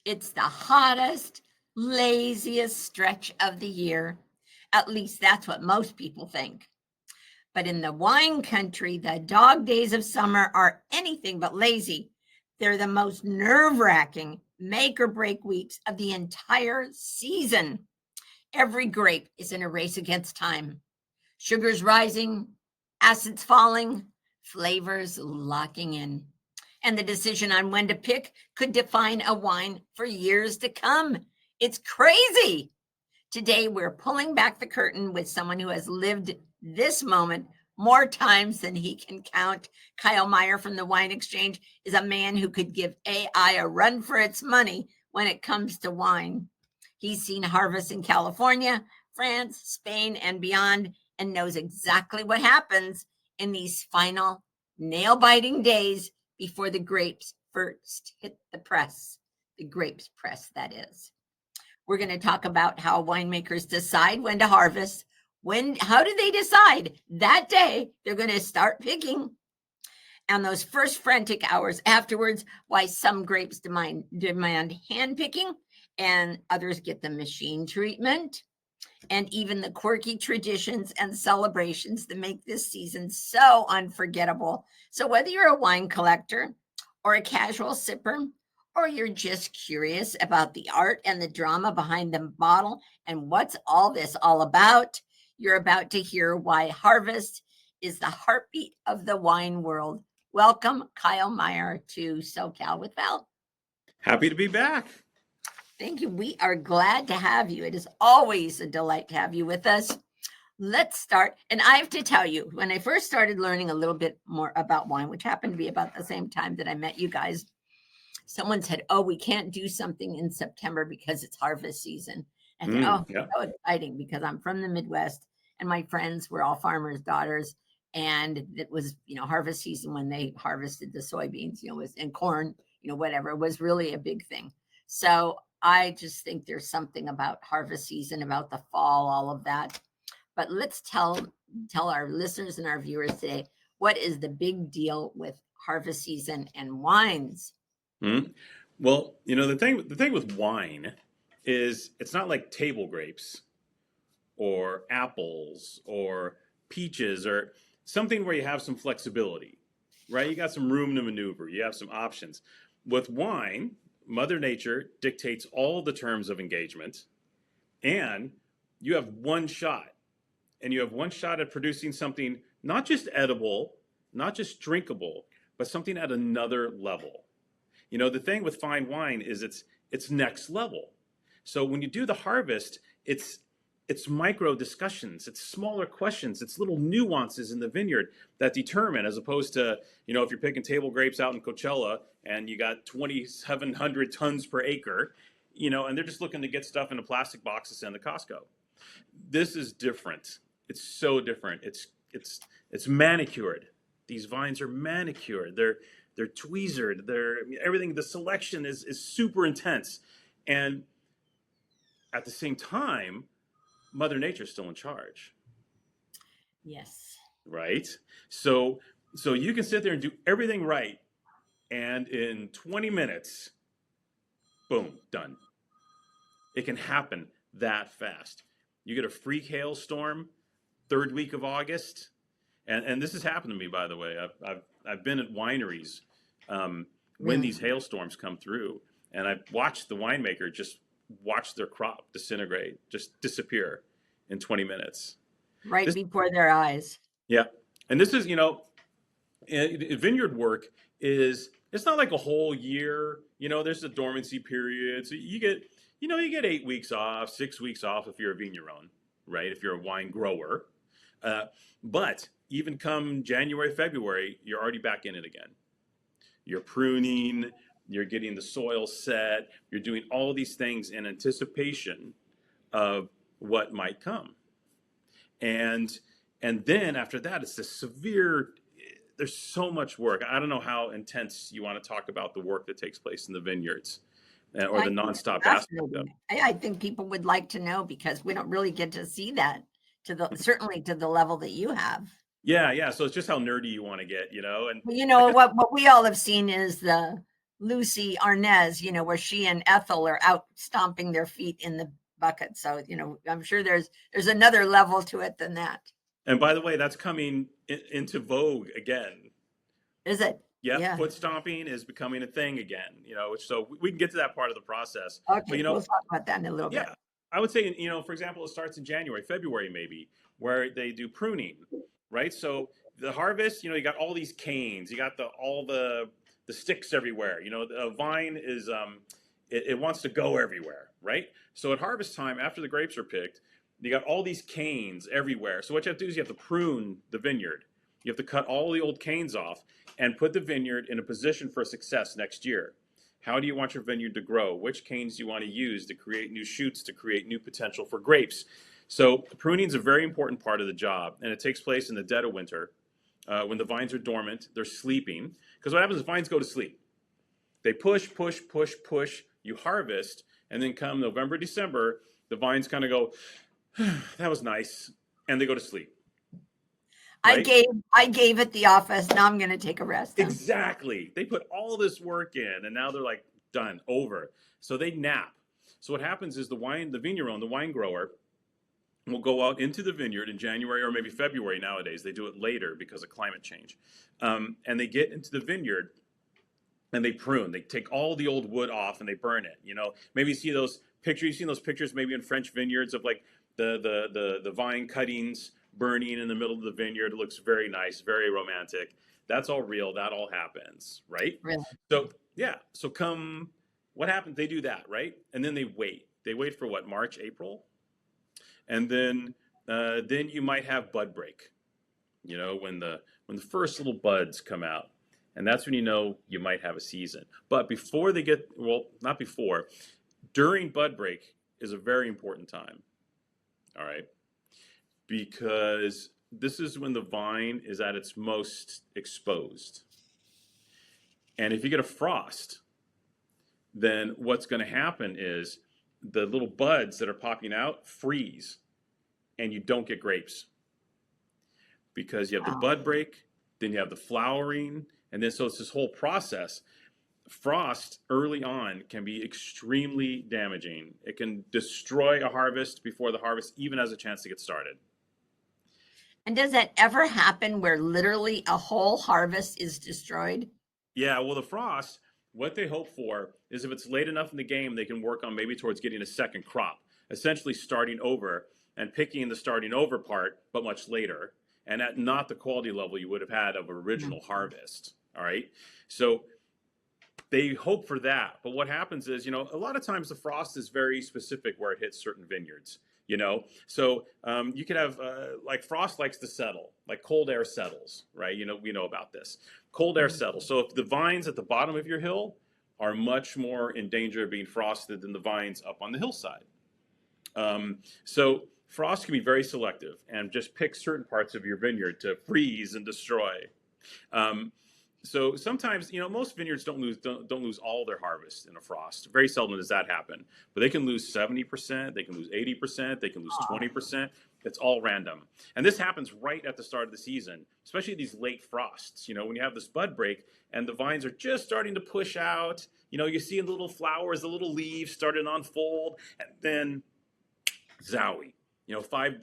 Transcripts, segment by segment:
It's the hottest, laziest stretch of the year. At least that's what most people think. But in the wine country, the dog days of summer are anything but lazy. They're the most nerve-wracking make or break weeks of the entire season. Every grape is in a race against time. Sugar's rising, acids falling, flavors locking in. And the decision on when to pick could define a wine for years to come. It's crazy. Today, we're pulling back the curtain with someone who has lived this moment more times than he can count. Kyle Meyer from the Wine Exchange is a man who could give AI a run for its money when it comes to wine. He's seen harvests in California, France, Spain, and beyond, and knows exactly what happens in these final nail-biting days before the grapes first hit the press. The grapes press, that is. We're going to talk about how winemakers decide when to harvest. How do they decide that day they're going to start picking? And those first frantic hours afterwards, why some grapes demand hand picking and others get the machine treatment, and even the quirky traditions and celebrations that make this season so unforgettable. So whether you're a wine collector or a casual sipper, or you're just curious about the art and the drama behind the bottle and what's all this all about, you're about to hear why harvest is the heartbeat of the wine world. Welcome, Kyle Meyer, to SoCal with Val. Happy to be back. Thank you. We are glad to have you. It is always a delight to have you with us. Let's start. And I have to tell you, when I first started learning a little bit more about wine, which happened to be about the same time that I met you guys, someone said, "Oh, we can't do something in September because it's harvest season." And I thought, yeah. So exciting, because I'm from the Midwest and my friends were all farmers' daughters. And it was, harvest season when they harvested the soybeans, and corn, whatever. It was really a big thing. So I just think there's something about harvest season, about the fall, all of that. But let's tell our listeners and our viewers today, what is the big deal with harvest season and wines? Well, the thing with wine is it's not like table grapes or apples or peaches or something where you have some flexibility, right? You got some room to maneuver. You have some options. With wine, Mother Nature dictates all the terms of engagement, and you have one shot. And you have one shot at producing something not just edible, not just drinkable, but something at another level. The thing with fine wine is it's next level. So when you do the harvest, it's micro discussions, it's smaller questions, it's little nuances in the vineyard that determine, as opposed to, if you're picking table grapes out in Coachella and you got 2,700 tons per acre, and they're just looking to get stuff in a plastic box to send to Costco. This is different. It's so different. It's manicured. These vines are manicured. They're tweezered. Everything. The selection is super intense, and at the same time, Mother Nature's still in charge. Yes. Right. So you can sit there and do everything right, and in 20 minutes, boom, done. It can happen that fast. You get a freak hailstorm, third week of August, and this has happened to me, by the way. I've been at wineries when these hailstorms come through, and I've watched the winemaker just watch their crop disintegrate, just disappear in 20 minutes. Right before their eyes. Yeah, and this is, vineyard work is, it's not like a whole year. There's a dormancy period, so you get 8 weeks off, 6 weeks off if you're a vigneron, right? If you're a wine grower. But even come January, February, you're already back in it again. You're pruning, you're getting the soil set, you're doing all these things in anticipation of what might come. And then after that, it's this severe, there's so much work. I don't know how intense you want to talk about the work that takes place in the vineyards. Or the nonstop aspect of it. I think people would like to know, because we don't really get to see that certainly to the level that you have. Yeah. So it's just how nerdy you want to get, and what we all have seen is the Lucy Arnaz, where she and Ethel are out stomping their feet in the bucket. So, I'm sure there's another level to it than that. And by the way, that's coming into vogue again. Is it? Yep, Yeah. foot stomping is becoming a thing again. So we can get to that part of the process. But Okay, we'll talk about that in a little bit. yeah, I would say, for example, it starts in January, February maybe, where they do pruning, right? So the harvest, you got all these canes, you got all the sticks everywhere. The vine is it wants to go everywhere, right? So at harvest time, after the grapes are picked, you got all these canes everywhere. So what you have to do is you have to prune the vineyard. You have to cut all the old canes off and put the vineyard in a position for success next year. How do you want your vineyard to grow? Which canes do you want to use to create new shoots, to create new potential for grapes? So pruning is a very important part of the job, and it takes place in the dead of winter when the vines are dormant, they're sleeping. Because what happens is vines go to sleep. They push, push, push, push. You harvest, and then come November, December, the vines kind of go, that was nice, and they go to sleep. Right? I gave it the office. Now I'm going to take a rest. Exactly. They put all this work in, and now they're like done, over. So they nap. So what happens is the vigneron, the wine grower, will go out into the vineyard in January or maybe February nowadays. They do it later because of climate change, and they get into the vineyard and they prune. They take all the old wood off and they burn it. Maybe you see those pictures. You've seen those pictures maybe in French vineyards of like the vine cuttings burning in the middle of the vineyard. It looks very nice, very romantic. That's all real. That all happens, right? Really? So yeah. So what happens? They do that, right? And then they wait. They wait for what? March, April, and then you might have bud break. When the first little buds come out. And that's when you might have a season. But before they get, well, not before, during bud break is a very important time. All right. Because this is when the vine is at its most exposed. And if you get a frost, then what's going to happen is the little buds that are popping out freeze and you don't get grapes. Because you have the bud break, then you have the flowering, and then so it's this whole process. Frost early on can be extremely damaging. It can destroy a harvest before the harvest even has a chance to get started. And does that ever happen where literally a whole harvest is destroyed? Yeah, well, the frost, what they hope for is if it's late enough in the game, they can work on maybe towards getting a second crop, essentially starting over and picking the starting over part, but much later, and at not the quality level you would have had of original harvest. All right. So they hope for that. But what happens is, a lot of times the frost is very specific where it hits certain vineyards, So you could have, like frost likes to settle, like cold air settles, right? We know about this. Cold air settles. So if the vines at the bottom of your hill are much more in danger of being frosted than the vines up on the hillside. So frost can be very selective and just pick certain parts of your vineyard to freeze and destroy. So sometimes, most vineyards don't lose all their harvest in a frost. Very seldom does that happen. But they can lose 70%, they can lose 80%, they can lose 20%. It's all random. And this happens right at the start of the season, especially these late frosts. When you have this bud break and the vines are just starting to push out, you see the little flowers, the little leaves starting to unfold, and then zowie.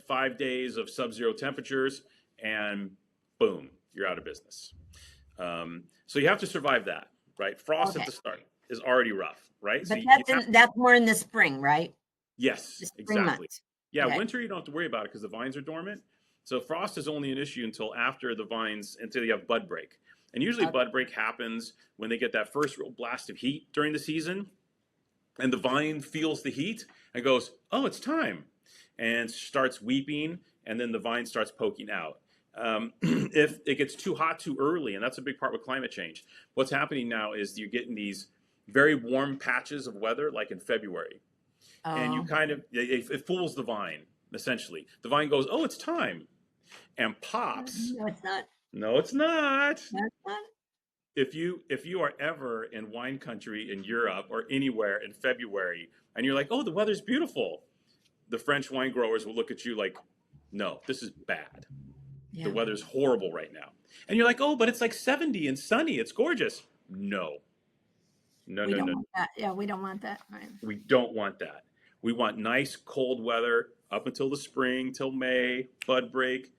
5 days of sub-zero temperatures, and boom, you're out of business. So you have to survive that, right? Frost at the start is already rough, right? But So that's more in the spring, right? yes, The spring exactly. months. Yeah, Okay. winter you don't have to worry about it because the vines are dormant. So frost is only an issue until after the vines, until you have bud break. And usually bud break happens when they get that first real blast of heat during the season, and the vine feels the heat and goes, "Oh, it's time," and starts weeping, and then the vine starts poking out. If it gets too hot too early, and that's a big part with climate change, what's happening now is you're getting these very warm patches of weather, like in February, and you kind of it fools the vine. Essentially, the vine goes, "Oh, it's time," and pops. No, it's not. No, it's not. That's not. If you are ever in wine country in Europe or anywhere in February, and you're like, "Oh, the weather's beautiful," the French wine growers will look at you like, "No, this is bad. Yeah. The weather's horrible right now." And you're like, "Oh, but it's like 70 and sunny. It's gorgeous." No. No, We no, don't no. want that. Yeah, we don't want that. Right. We don't want that. We want nice cold weather up until the spring, till May, bud break.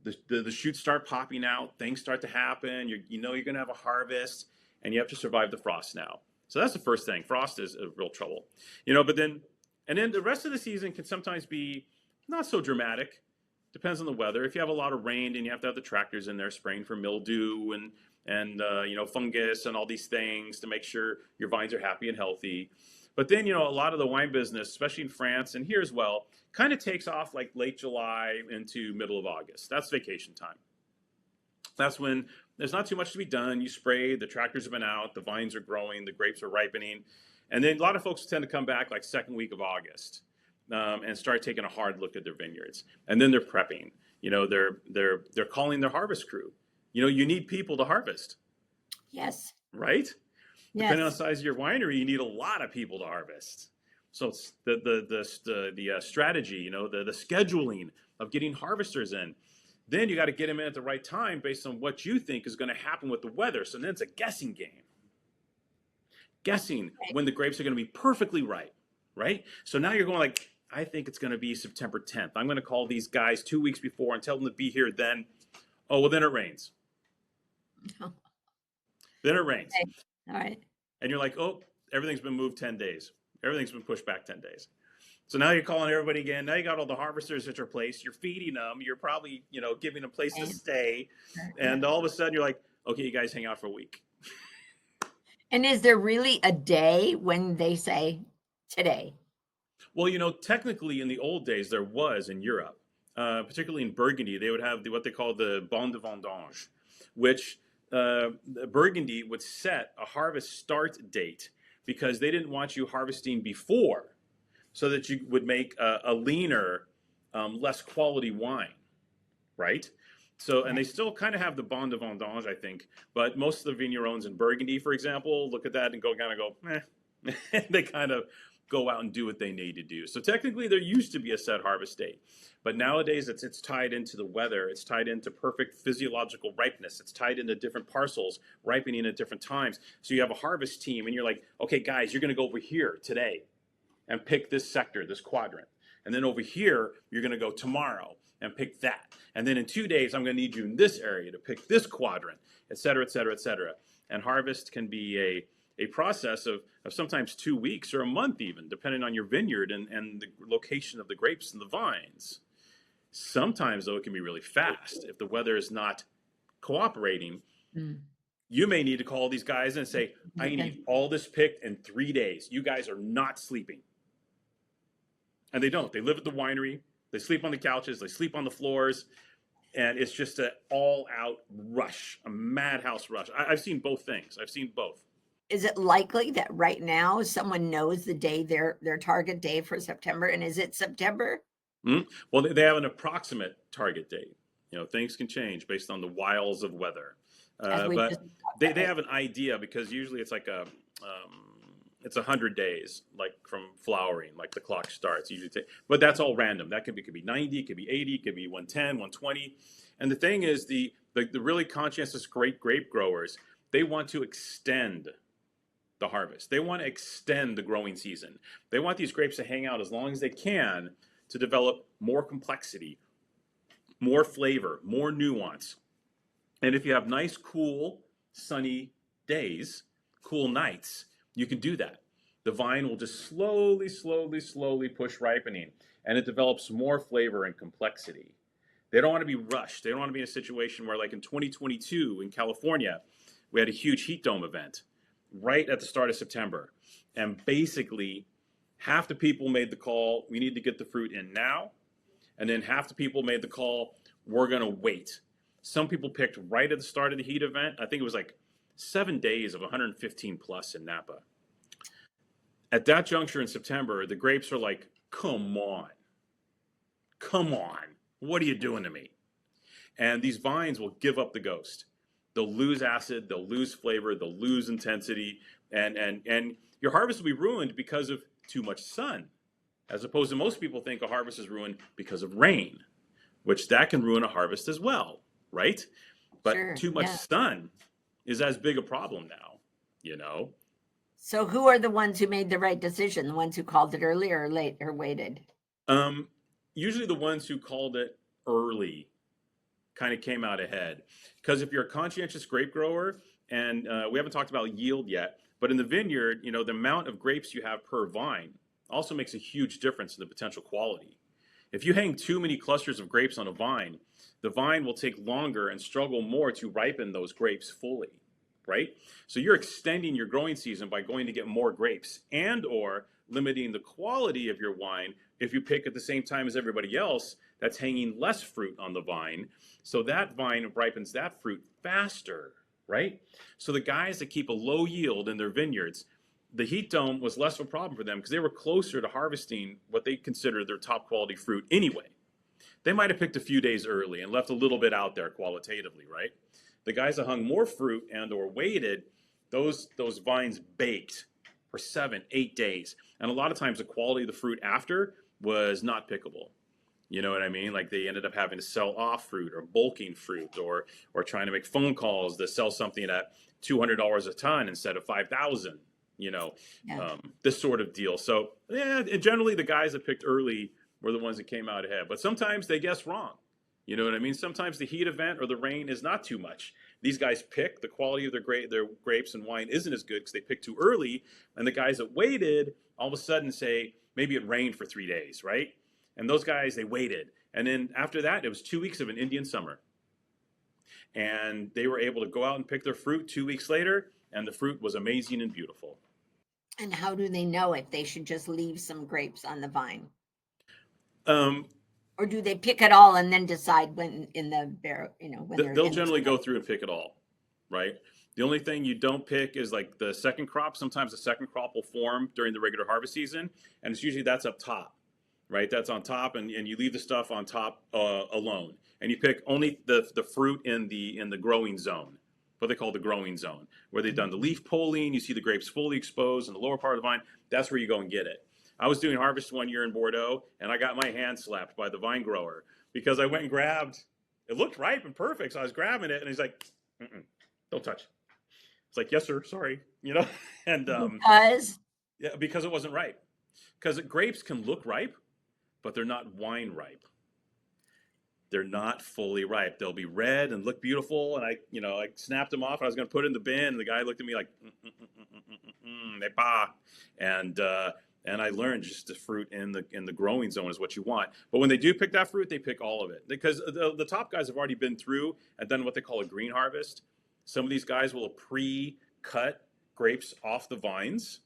The shoots start popping out, things start to happen. You know you're going to have a harvest, and you have to survive the frost now. So that's the first thing. Frost is a real trouble, But then the rest of the season can sometimes be not so dramatic. Depends on the weather. If you have a lot of rain, then you have to have the tractors in there spraying for mildew and fungus and all these things to make sure your vines are happy and healthy. But then a lot of the wine business, especially in France and here as well, kind of takes off like late July into middle of August. That's vacation time. That's when there's not too much to be done. You spray, the tractors have been out, the vines are growing, the grapes are ripening, and then a lot of folks tend to come back like second week of August and start taking a hard look at their vineyards, and then they're prepping. They're calling their harvest crew. You need people to harvest. Yes. Right. Yes. Depending on the size of your winery, you need a lot of people to harvest. So it's the strategy, the scheduling of getting harvesters in. Then you got to get them in at the right time based on what you think is going to happen with the weather. So then it's a guessing game. Guessing when the grapes are going to be perfectly ripe, right? So now you're going like, I think it's going to be September 10th. I'm going to call these guys 2 weeks before and tell them to be here then. Oh, well, then it rains. Then it rains. Okay. All right. And you're like, oh, everything's been moved 10 days. Everything's been pushed back 10 days. So now you're calling everybody again. Now you got all the harvesters at your place. You're feeding them. You're probably, giving them a place to stay. And all of a sudden you're like, okay, you guys hang out for a week. And is there really a day when they say today? Well, technically in the old days there was in Europe, particularly in Burgundy, they would have what they call the bon de vendange, which Burgundy would set a harvest start date because they didn't want you harvesting before, so that you would make a leaner, less quality wine, right? So, and they still kind of have the bon de vendange, I think, but most of the vignerons in Burgundy, for example, look at that and go, eh. They kind of go out and do what they need to do. So technically there used to be a set harvest date, but nowadays it's tied into the weather. It's tied into perfect physiological ripeness. It's tied into different parcels ripening at different times. So you have a harvest team and you're like, okay, guys, you're going to go over here today and pick this sector, this quadrant. And then over here, you're going to go tomorrow and pick that. And then in 2 days, I'm going to need you in this area to pick this quadrant, et cetera, et cetera, et cetera. And harvest can be a process of sometimes 2 weeks or a month even, depending on your vineyard and the location of the grapes and the vines. Sometimes, though, it can be really fast. If the weather is not cooperating, you may need to call these guys and say, I need all this picked in 3 days. You guys are not sleeping. And they don't. They live at the winery. They sleep on the couches. They sleep on the floors. And it's just an all-out rush, a madhouse rush. I've seen both things. I've seen both. Is it likely that right now someone knows the day, their target day for September? And is it September? Well, they have an approximate target date. Things can change based on the wiles of weather. But they have an idea because usually it's like it's 100 days, like from flowering, like the clock starts. But that's all random. That could be 90, it could be 80, it could be 110, 120. And the thing is, the really conscientious grape growers, they want to extend the harvest. They want to extend the growing season. They want these grapes to hang out as long as they can to develop more complexity, more flavor, more nuance. And if you have nice, cool, sunny days, cool nights, you can do that. The vine will just slowly, slowly, slowly push ripening, and it develops more flavor and complexity. They don't want to be rushed. They don't want to be in a situation where, like in 2022 in California, we had a huge heat dome event right at the start of September. And basically, half the people made the call, we need to get the fruit in now. And then half the people made the call, we're going to wait. Some people picked right at the start of the heat event. I think it was like 7 days of 115 plus in Napa. At that juncture in September, the grapes are like, come on. What are you doing to me? And these vines will give up the ghost. They'll lose acid, they'll lose flavor, they'll lose intensity, and your harvest will be ruined because of too much sun, as opposed to most people think a harvest is ruined because of rain, which that can ruin a harvest as well, right? But too much sun is as big a problem now, So who are the ones who made the right decision? The ones who called it early or late or waited? Um, Usually the ones who called it early kind of came out ahead. Because if you're a conscientious grape grower, and we haven't talked about yield yet, but in the vineyard, the amount of grapes you have per vine also makes a huge difference in the potential quality. If you hang too many clusters of grapes on a vine, the vine will take longer and struggle more to ripen those grapes fully, right? So you're extending your growing season by going to get more grapes and or limiting the quality of your wine if you pick at the same time as everybody else that's hanging less fruit on the vine. So that vine ripens that fruit faster, right? So the guys that keep a low yield in their vineyards, the heat dome was less of a problem for them because they were closer to harvesting what they considered their top quality fruit anyway. They might have picked a few days early and left a little bit out there qualitatively, right? The guys that hung more fruit and or waited, those vines baked for 7, 8 days. And a lot of times the quality of the fruit after was not pickable. You know what I mean? Like they ended up having to sell off fruit or bulking fruit or trying to make phone calls to sell something at $200 a ton instead of 5,000. You know, Yeah. this sort of deal. So yeah, and generally the guys that picked early were the ones that came out ahead. But sometimes they guess wrong. You know what I mean? Sometimes the heat event or the rain is not too much. These guys pick the quality of their grapes and wine isn't as good because they picked too early, and the guys that waited all of a sudden say maybe it rained for 3 days, right? And those guys they waited, and then after that it was 2 weeks of an Indian summer, and they were able to go out and pick their fruit 2 weeks later, and the fruit was amazing and beautiful. And how do they know if they should just leave some grapes on the vine? Um, Or do they pick it all and then decide when in the barrel, when they're they'll in the generally store? go through and pick it all, right? The only thing you don't pick is like the second crop. Sometimes the second crop will form during the regular harvest season, and it's usually that's up top, right? That's on top, and you leave the stuff on top alone, and you pick only the fruit in the growing zone, what they call the growing zone, where they've done the leaf pulling. You see the grapes fully exposed in the lower part of the vine. That's where you go and get it. I was doing harvest one year in Bordeaux, and I got my hand slapped by the vine grower because I went and grabbed. It looked ripe and perfect, so I was grabbing it, and he's like, mm-mm, "Don't touch." It's like, "Yes, sir. Sorry." And Because yeah, because it wasn't ripe. Because grapes can look ripe, but they're not wine ripe. They're not fully ripe. They'll be red and look beautiful, and I snapped them off. And I was going to put it in the bin, and the guy looked at me like, "Nepa," and and I learned just the fruit in the growing zone is what you want. But when they do pick that fruit, they pick all of it because the top guys have already been through and done what they call a green harvest. Some of these guys will pre-cut grapes off the vines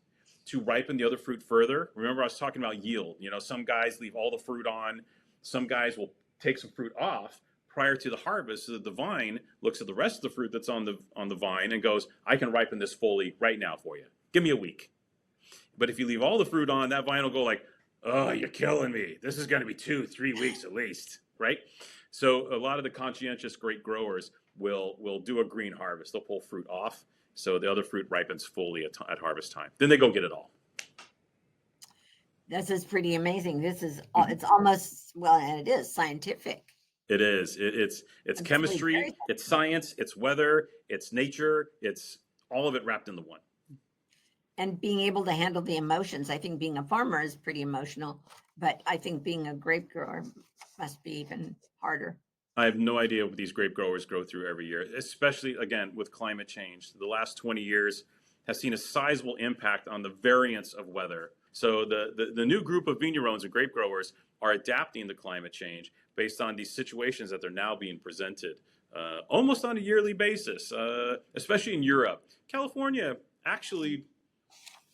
to ripen the other fruit further. Remember, I was talking about yield. Some guys leave all the fruit on. Some guys will take some fruit off prior to the harvest so that the vine looks at the rest of the fruit that's on the vine and goes, I can ripen this fully right now for you. Give me a week. But if you leave all the fruit on, that vine will go like, oh, you're killing me. This is going to be 2-3 weeks at least, right? So a lot of the conscientious grape growers will do a green harvest. They'll pull fruit off so the other fruit ripens fully at harvest time. Then they go get it all. this is pretty amazing. This is Mhm. it's almost, well, and it is scientific. It is. It's It's really chemistry, very it's science, it's weather, it's nature, it's all of it wrapped into one. and being able to handle the emotions. I think being a farmer is pretty emotional, but I think being a grape grower must be even harder. I have no idea what these grape growers go through every year, especially again with climate change. The last 20 years has seen a sizable impact on the variance of weather. So the new group of vignerons and grape growers are adapting to climate change based on these situations that they're now being presented almost on a yearly basis, especially in Europe. California, actually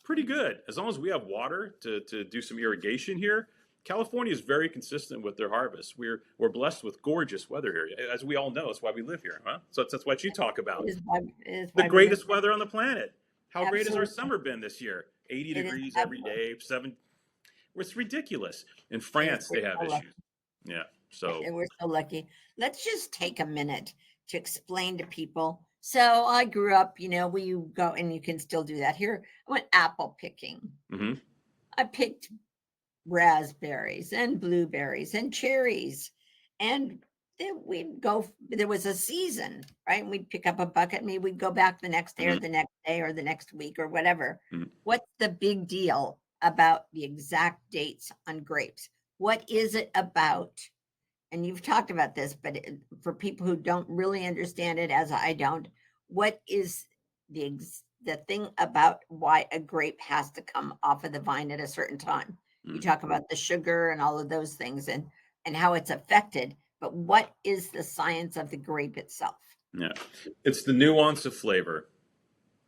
pretty good. As long as we have water to do some irrigation here, California is very consistent with their harvest. We're blessed with gorgeous weather here, as we all know. That's why we live here, huh? So that's what you talk about. It is The why we live greatest weather on the planet. How great has our absolutely. summer been this year? 80 It is degrees every absolutely. day, seven. It's ridiculous. In It is. France, We're they have so lucky. issues. Yeah. So And we're so lucky. Let's just take a minute to explain to people. So I grew up, we go and you can still do that here. I went apple picking. mhm. I picked raspberries and blueberries and cherries and there was a season, right? And we'd pick up a bucket, maybe we'd go back the next day or Mhm. the next day or the next week or whatever. Mhm. What's the big deal about the exact dates on grapes? What is it about? And you've talked about this, but for people who don't really understand it, as I don't, what is the thing about why a grape has to come off of the vine at a certain time? You Mhm. talk about the sugar and all of those things and how it's affected, but what is the science of the grape itself? Yeah, it's the nuance of flavor,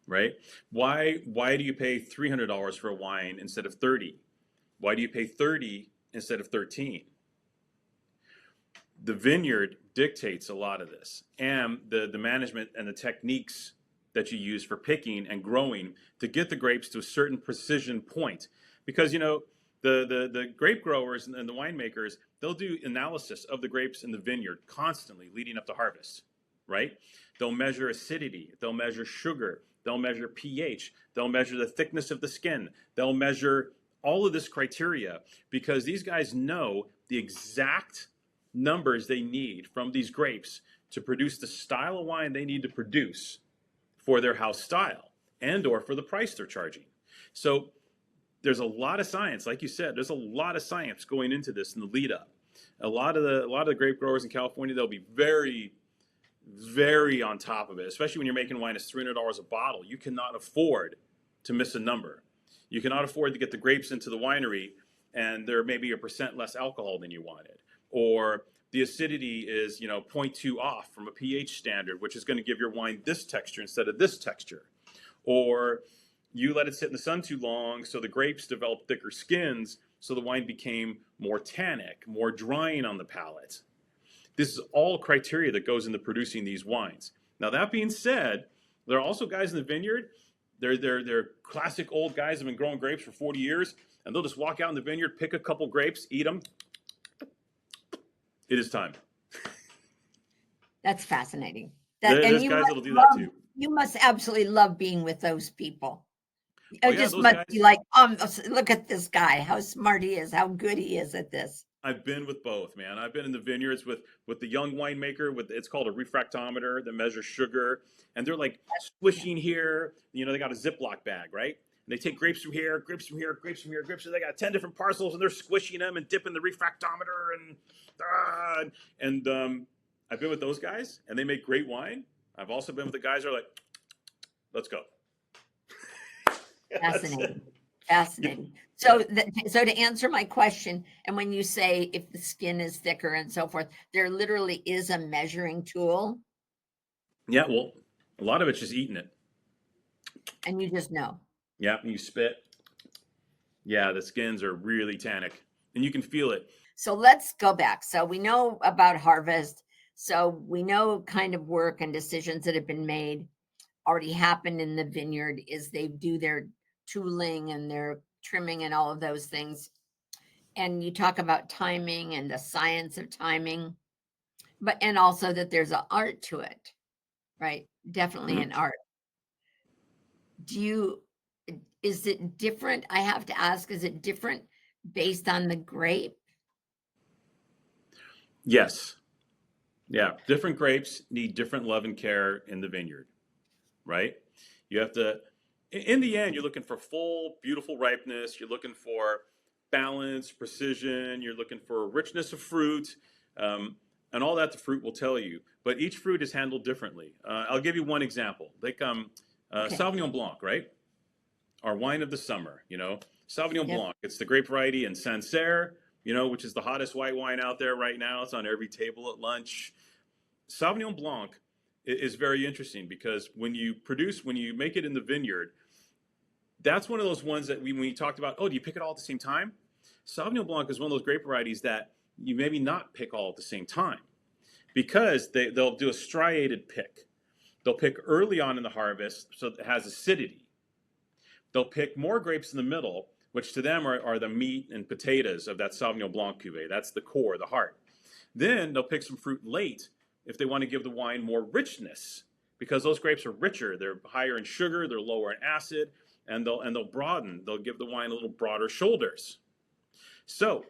right? Why do you pay $300 for a wine instead of 30? Why do you pay 30 instead of 13? The vineyard dictates a lot of this, and the management and the techniques that you use for picking and growing to get the grapes to a certain precision point. Because the grape growers and the winemakers, they'll do analysis of the grapes in the vineyard constantly leading up to harvest, right? They'll measure acidity, they'll measure sugar, they'll measure pH, they'll measure the thickness of the skin, they'll measure all of this criteria because these guys know the exact numbers they need from these grapes to produce the style of wine they need to produce for their house style and or for the price they're charging. So there's a lot of science, like you said, there's a lot of science going into this in the lead up. A lot of the grape growers in California, they'll be very, very on top of it, especially when you're making wine that's $300 a bottle. You cannot afford to miss a number. You cannot afford to get the grapes into the winery and there may be a percent less alcohol than you wanted, or the acidity is 0.2 off from a pH standard, which is going to give your wine this texture instead of this texture, or you let it sit in the sun too long, so the grapes developed thicker skins, so the wine became more tannic, more drying on the palate. This is all criteria that goes into producing these wines. Now, that being said, there are also guys in the vineyard. They're classic old guys who have been growing grapes for 40 years, and they'll just walk out in the vineyard, pick a couple grapes, eat them. It is time. That's fascinating. And There's guys that'll do that too. you must absolutely love being with those people. Oh It yeah, just those must be guys. like, look at this guy, how smart he is, how good he is at this. I've been with both, man. I've been in the vineyards with the young winemaker with it's called a refractometer that measures sugar, and they're like Yeah, swishing here. They got a Ziploc bag, right? And they take grapes from here, grapes from here, grapes from here, grapes. So they got 10 different parcels, and they're squishing them and dipping the refractometer and I've been with those guys, and they make great wine. I've also been with the guys that are like, let's go. That's fascinating. it. Fascinating. So to answer my question, and when you say if the skin is thicker and so forth, there literally is a measuring tool, Yeah, well, a lot of it's just eating it. and you just know. Yeah, and you spit. Yeah, the skins are really tannic, and you can feel it. So let's go back. So we know about harvest. So we know kind of work and decisions that have been made already happened in the vineyard is they do their tooling and their trimming and all of those things. And you talk about timing and the science of timing, but and also that there's an art to it, right? Definitely Mhm. an art. Do you is it different? I have to ask, is it different based on the grape? Yes. Yeah. Different grapes need different love and care in the vineyard, right? You have to, in the end, you're looking for full, beautiful ripeness. You're looking for balance, precision. You're looking for richness of fruit, and all that the fruit will tell you. But each fruit is handled differently. I'll give you one example. Like Okay. Sauvignon Blanc, right? Our wine of the summer, Sauvignon Yep. Blanc. It's the grape variety in Sancerre, which is the hottest white wine out there right now. It's on every table at lunch. Sauvignon Blanc is very interesting because when you make it in the vineyard, that's one of those ones that when you talked about, oh, do you pick it all at the same time? Sauvignon Blanc is one of those grape varieties that you maybe not pick all at the same time because they'll do a striated pick. They'll pick early on in the harvest so it has acidity. They'll pick more grapes in the middle, which to them are the meat and potatoes of that Sauvignon Blanc cuvee. That's the core, the heart. Then they'll pick some fruit late if they want to give the wine more richness, because those grapes are richer. They're higher in sugar, they're lower in acid, and they'll broaden. They'll give the wine a little broader shoulders. So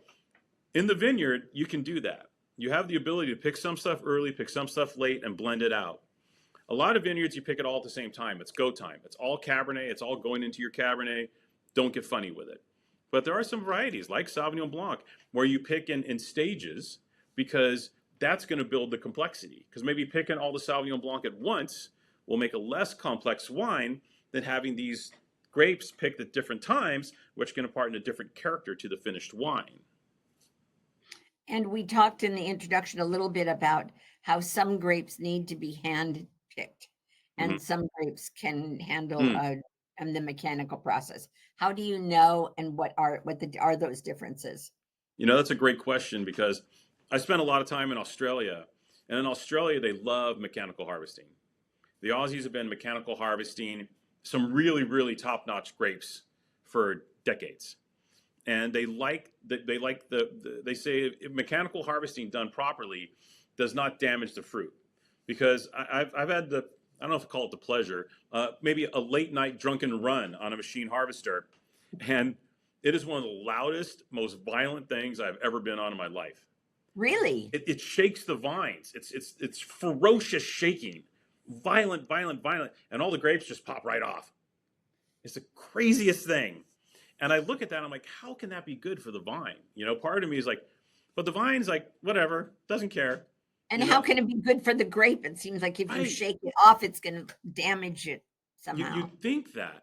in the vineyard, you can do that. you have the ability to pick some stuff early, pick some stuff late, and blend it out. A lot of vineyards, you pick it all at the same time. It's go time. It's all Cabernet. It's all going into your Cabernet. Don't get funny with it. But there are some varieties like Sauvignon Blanc where you pick in stages, because that's going to build the complexity. Because maybe picking all the Sauvignon Blanc at once will make a less complex wine than having these grapes picked at different times, which can impart a different character to the finished wine. And we talked in the introduction a little bit about how some grapes need to be hand picked and Mhm. some grapes can handle Mm. the mechanical process. How do you know, and what are those differences? That's a great question, because I spent a lot of time in Australia, and in Australia, they love mechanical harvesting. The Aussies have been mechanical harvesting some really, really top-notch grapes for decades. And they say if mechanical harvesting done properly does not damage the fruit. Because I've had I don't know if I call it the pleasure, maybe a late night drunken run on a machine harvester, and it is one of the loudest, most violent things I've ever been on in my life. Really? It shakes the vines. It's ferocious shaking, violent, violent, violent, and all the grapes just pop right off. It's the craziest thing. And I look at that, and I'm like, how can that be good for the vine? Part of me is like, but the vine's like, whatever, doesn't care. And You how know, can it be good for the grape? It seems like if you right? shake it off, it's going to damage it somehow. You'd think that,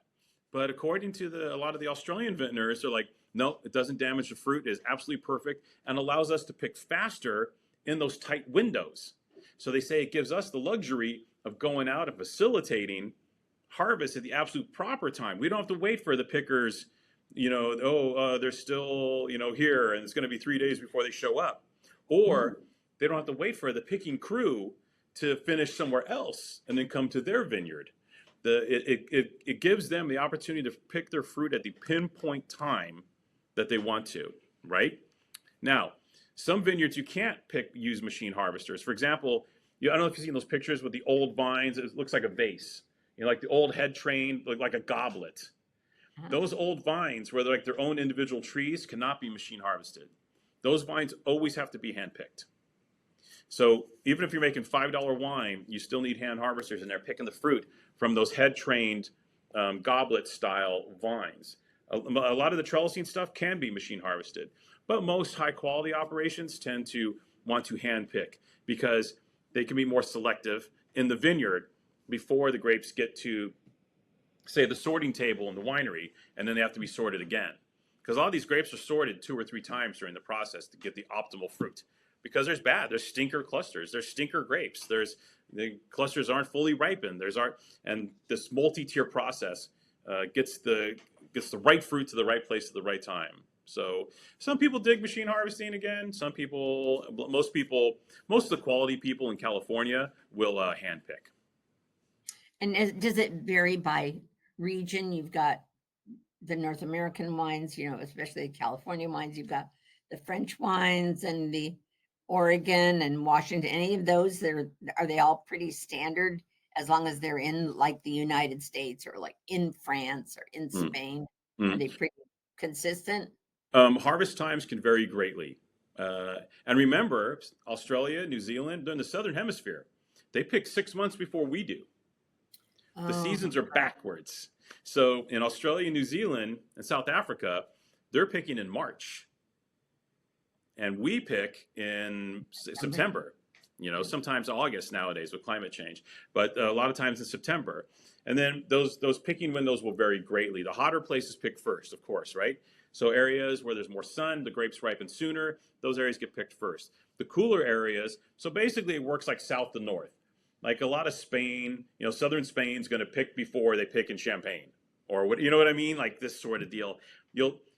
but according to a lot of the Australian vintners, they're like, no, it doesn't damage the fruit. It is absolutely perfect and allows us to pick faster in those tight windows. So they say it gives us the luxury of going out and facilitating harvest at the absolute proper time. We don't have to wait for the pickers, they're still, here, and it's going to be 3 days before they show up. Mm. Or they don't have to wait for the picking crew to finish somewhere else and then come to their vineyard. It gives them the opportunity to pick their fruit at the pinpoint time that they want to, right? Now, some vineyards you can't use machine harvesters. For example, I don't know if you've seen those pictures with the old vines. It looks like a vase. Like the old head train, like a goblet. Uh-huh. Those old vines, where they're like their own individual trees, cannot be machine harvested. Those vines always have to be handpicked. So even if you're making $5 wine, you still need hand harvesters in there picking the fruit from those head trained goblet style vines. A lot of the trellising stuff can be machine harvested, but most high quality operations tend to want to hand pick, because they can be more selective in the vineyard before the grapes get to, say, the sorting table in the winery, and then they have to be sorted again. Because a lot of these grapes are sorted 2 or 3 times during the process to get the optimal fruit. Because there's stinker clusters, there's stinker grapes, the clusters aren't fully ripened, and this multi-tier process gets the right fruit to the right place at the right time. So some people dig machine harvesting again. Most of the quality people in California will hand pick. And does it vary by region? You've got the North American wines, especially the California wines. You've got the French wines and the Oregon and Washington. Any of those, are they all pretty standard as long as they're in like the United States or like in France or in Mm. Spain? Are Mm. they pretty consistent? Harvest times can vary greatly. And remember, Australia, New Zealand, they're in the southern hemisphere. They pick 6 months before we do. The Oh, seasons are backwards. So in Australia, New Zealand, and South Africa, they're picking in March. And we pick in September. Sometimes August nowadays with climate change, but a lot of times in September. And then those picking windows will vary greatly. The hotter places pick first, of course, right? So areas where there's more sun, the grapes ripen sooner, those areas get picked first. The cooler areas, so basically it works like south to north. Like a lot of Spain, southern Spain's going to pick before they pick in Champagne, or what, you know what I mean? Like this sort of deal.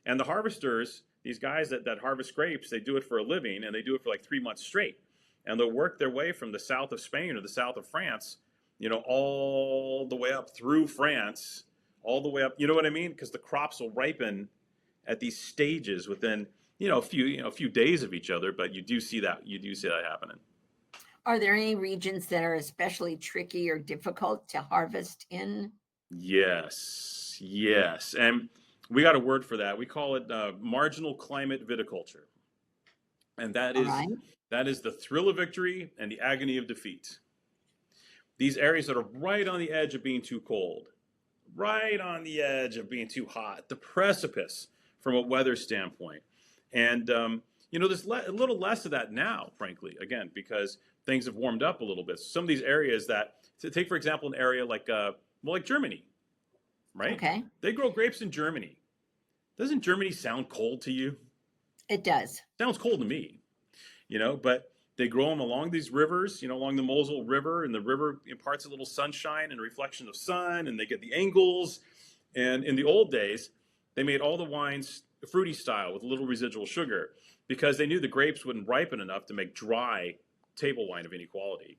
And the harvesters, these guys that harvest grapes, they do it for a living, and they do it for like 3 months straight. And they'll work their way from the south of Spain or the south of France, all the way up through France, all the way up. You know what I mean? Because the crops will ripen at these stages within a few days of each other. But you do see that happening. Are there any regions that are especially tricky or difficult to harvest in? Yes, and we got a word for that. We call it marginal climate viticulture. and All right. that is the thrill of victory and the agony of defeat. These areas that are right on the edge of being too cold, right on the edge of being too hot, the precipice from a weather standpoint. And, there's a little less of that now, frankly, again, because things have warmed up a little bit. So some of these areas that, to take, for example, an area like Germany, right? Okay. They grow grapes in Germany. Doesn't Germany sound cold to you? It does. Sounds cold to me, but they grow them along these rivers, along the Mosel River, and the river imparts a little sunshine and reflection of sun, and they get the angles. And in the old days, they made all the wines fruity style with little residual sugar because they knew the grapes wouldn't ripen enough to make dry table wine of any quality.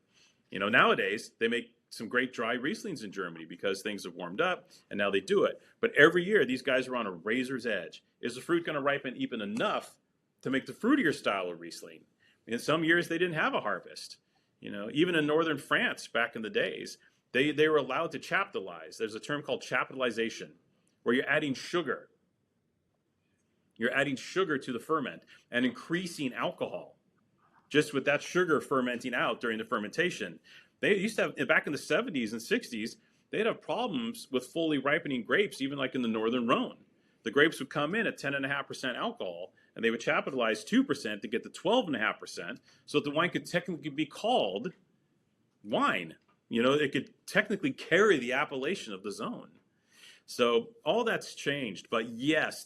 Nowadays, they make some great dry Rieslings in Germany because things have warmed up and now they do it. But every year, these guys are on a razor's edge. Is the fruit going to ripen even enough to make the fruitier style of Riesling? In some years, they didn't have a harvest. Even in northern France back in the days, they were allowed to chaptalize. There's a term called chaptalization, where you're adding sugar. You're adding sugar to the ferment and increasing alcohol just with that sugar fermenting out during the fermentation. They used to have, back in the 70s and 60s, they'd have problems with fully ripening grapes, even like in the northern Rhone. The grapes would come in at 10.5% alcohol, and they would chaptalize 2% to get to 12.5%, so that the wine could technically be called wine. It could technically carry the appellation of the zone. So all that's changed, but yes,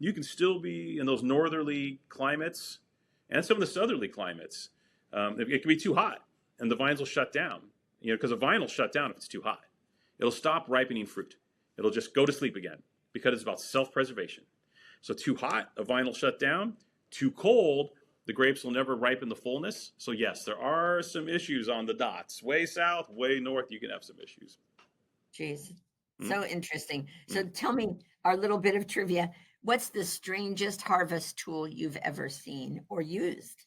you can still be in those northerly climates and some of the southerly climates. It can be too hot, and the vines will shut down. Because a vine will shut down if it's too hot. It'll stop ripening fruit. It'll just go to sleep again because it's about self-preservation. So too hot, a vine will shut down. Too cold, the grapes will never ripen the fullness. So yes, there are some issues on the dots. Way south, way north, you can have some issues. Jeez. Mm. So interesting. So tell me our little bit of trivia. What's the strangest harvest tool you've ever seen or used?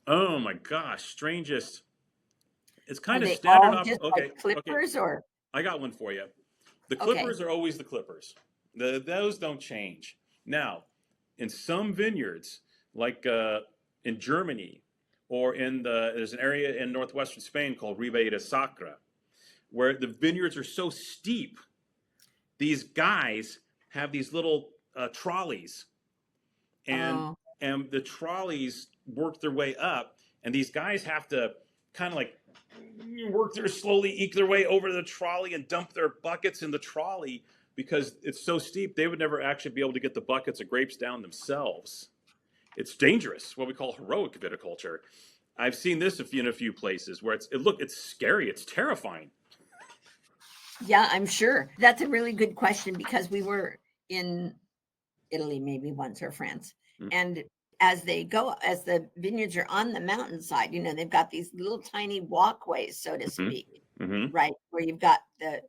Oh my gosh, strangest. It's Are kind of they standard all up. just Okay, like clippers or? I got one for you. The Okay. clippers are always the clippers. Those don't change. Now, in some vineyards, like in Germany, or there's an area in northwestern Spain called Ribera Sacra, where the vineyards are so steep, these guys have these little trolleys, and Oh, and the trolleys work their way up, and these guys have to kind of like slowly eke their way over to the trolley and dump their buckets in the trolley because it's so steep they would never actually be able to get the buckets of grapes down themselves. It's dangerous, what we call heroic viticulture. I've seen this in a few places where it's scary, it's terrifying. yeah, I'm sure. That's a really good question because we were in Italy maybe once or France. Mm-hmm. And as the vineyards are on the mountainside, they've got these little tiny walkways, so to speak, Mm-hmm. right? Where you've got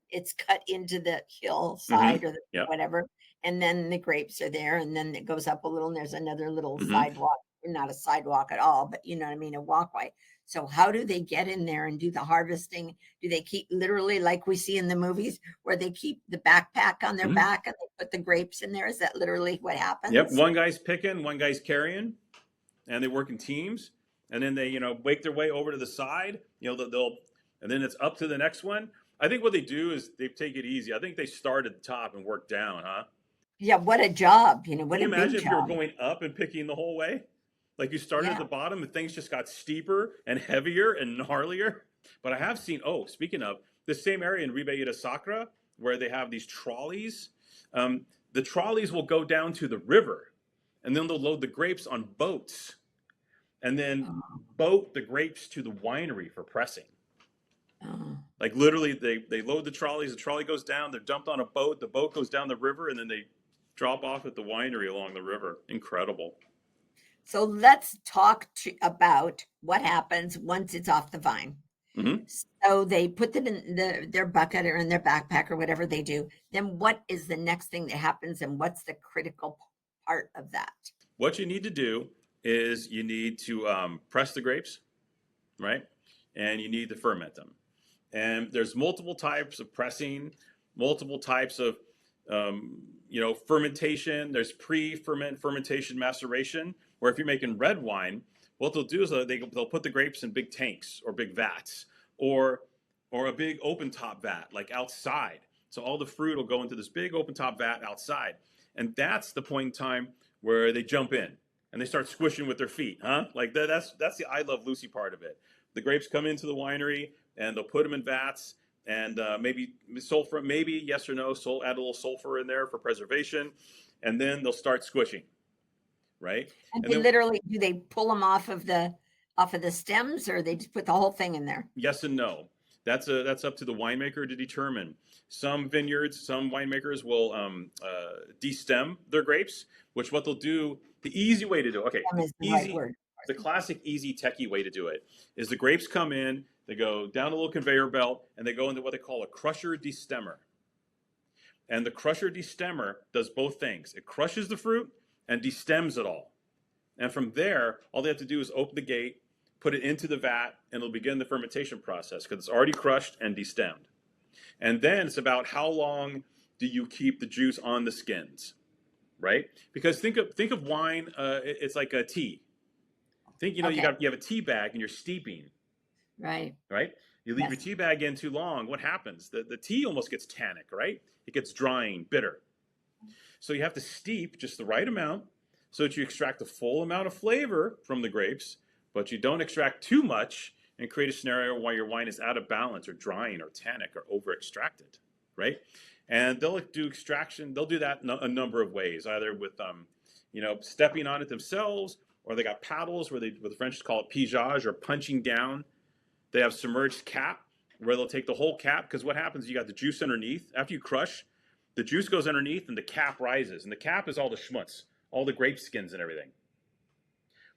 it's cut into the hillside or Yep. whatever. And then the grapes are there, and then it goes up a little, and there's another little Mm-hmm. sidewalk, not a sidewalk at all, but you know what I mean, a walkway. So how do they get in there and do the harvesting? Do they keep literally like we see in the movies where they keep the backpack on their Mm-hmm. back and they put the grapes in there? Is that literally what happens? Yep. One guy's picking, one guy's carrying, and they work in teams. And then they, wake their way over to the side. And then it's up to the next one. I think what they do is they take it easy. I think they start at the top and work down, huh? Yeah, what a job, what Can you a big imagine if you were job. going up and picking the whole way? Like you started Yeah. at the bottom and things just got steeper and heavier and gnarlier. But I have seen, speaking of, the same area in Ribera Sacra where they have these trolleys. The trolleys will go down to the river and then they'll load the grapes on boats and then boat the grapes to the winery for pressing. Oh. Like literally they load the trolleys, the trolley goes down, they're dumped on a boat, the boat goes down the river, and then they drop off at the winery along the river. Incredible. So let's talk about what happens once it's off the vine. Mm-hmm. So they put them in their bucket or in their backpack or whatever they do. Then what is the next thing that happens, and what's the critical part of that? What you need to do is you need to press the grapes, right? And you need to ferment them. And there's multiple types of pressing, multiple types of fermentation. There's pre-fermentation maceration. Where if you're making red wine, what they'll do is they'll put the grapes in big tanks or big vats or a big open top vat like outside. So all the fruit will go into this big open top vat outside, and that's the point in time where they jump in and they start squishing with their feet, huh? Like that's the I Love Lucy part of it. The grapes come into the winery and they'll put them in vats and maybe sulfur, maybe yes or no, add a little sulfur in there for preservation, and then they'll start squishing, right? And And they then literally, do they pull them off of the stems, or they just put the whole thing in there? yes and no. That's up to the winemaker to determine. Some vineyards, some winemakers will destem their grapes, which what they'll do. The easy way to do it, okay, Stem the is the right easy, word. the classic easy techie way to do it is the grapes come in, they go down a little conveyor belt, and they go into what they call a crusher destemmer. And the crusher destemmer does both things. It crushes the fruit and destems it all. And from there, all they have to do is open the gate, put it into the vat, and it'll begin the fermentation process because it's already crushed and destemmed. And then it's about how long do you keep the juice on the skins, right? Because think of wine. It's like a tea. Think Okay. you have a tea bag and you're steeping, Right. right? You leave Yes. your tea bag in too long. What happens? The tea almost gets tannic, right? It gets drying, bitter. So you have to steep just the right amount so that you extract the full amount of flavor from the grapes, but you don't extract too much and create a scenario where your wine is out of balance or drying or tannic or over extracted, right? And they'll do extraction. They'll do that a number of ways, either with stepping on it themselves, or they got paddles where what the French call it pigeage, or punching down. They have submerged cap where they'll take the whole cap, because what happens, you got the juice underneath. After you crush, the juice goes underneath and the cap rises. And the cap is all the schmutz, all the grape skins and everything.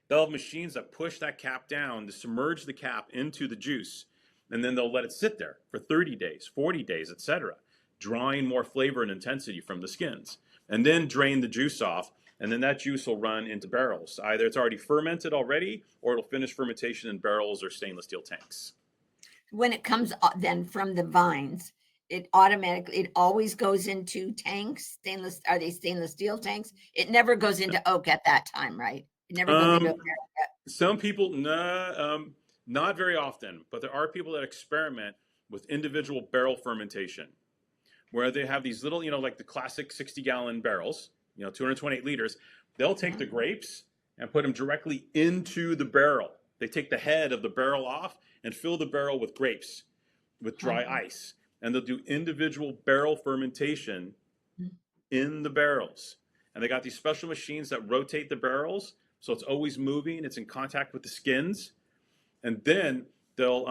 They'll have machines that push that cap down to submerge the cap into the juice. And then they'll let it sit there for 30 days, 40 days, etc., drawing more flavor and intensity from the skins. And then drain the juice off. And then that juice will run into barrels. Either it's already fermented already, or it'll finish fermentation in barrels or stainless steel tanks. When it comes then from the vines, it always goes into tanks. Are they stainless steel tanks? It never goes into oak at that time, right? It never goes into oak. Some people, not very often, but there are people that experiment with individual barrel fermentation, where they have these little, like the classic 60-gallon barrels, 228 liters. They'll take the grapes and put them directly into the barrel. They take the head of the barrel off and fill the barrel with grapes, with dry ice. And they'll do individual barrel fermentation in the barrels. And they got these special machines that rotate the barrels, so it's always moving. It's in contact with the skins. And then they'll,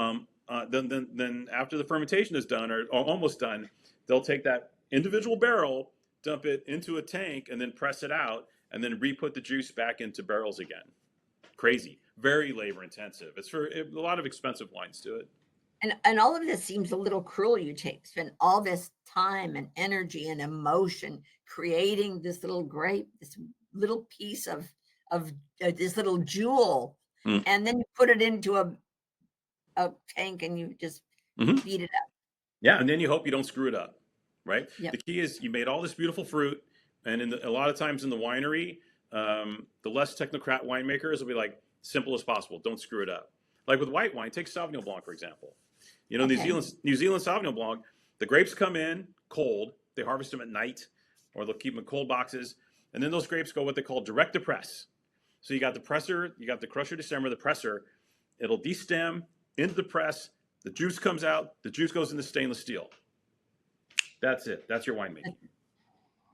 then after the fermentation is done, or almost done, they'll take that individual barrel, dump it into a tank, and then press it out, and then re-put the juice back into barrels again. Crazy. Very labor intensive. It's for a lot of expensive wines do it. And all of this seems a little cruel. You spend all this time and energy and emotion creating this little grape, this little piece of this little jewel, and then you put it into a tank and you just beat it up. Yeah, and then you hope you don't screw it up, right? Yep. The key is you made all this beautiful fruit, and a lot of times in the winery, the less technocrat winemakers will be like, simple as possible, don't screw it up. Like with white wine, take Sauvignon Blanc, for example. Okay. New Zealand Sauvignon Blanc, the grapes come in cold, they harvest them at night, or they'll keep them in cold boxes, and then those grapes go what they call direct to press. So you got the presser, you got the crusher destemmer, the presser, it'll destem into the press, the juice comes out, the juice goes into stainless steel. That's it. That's your winemaking.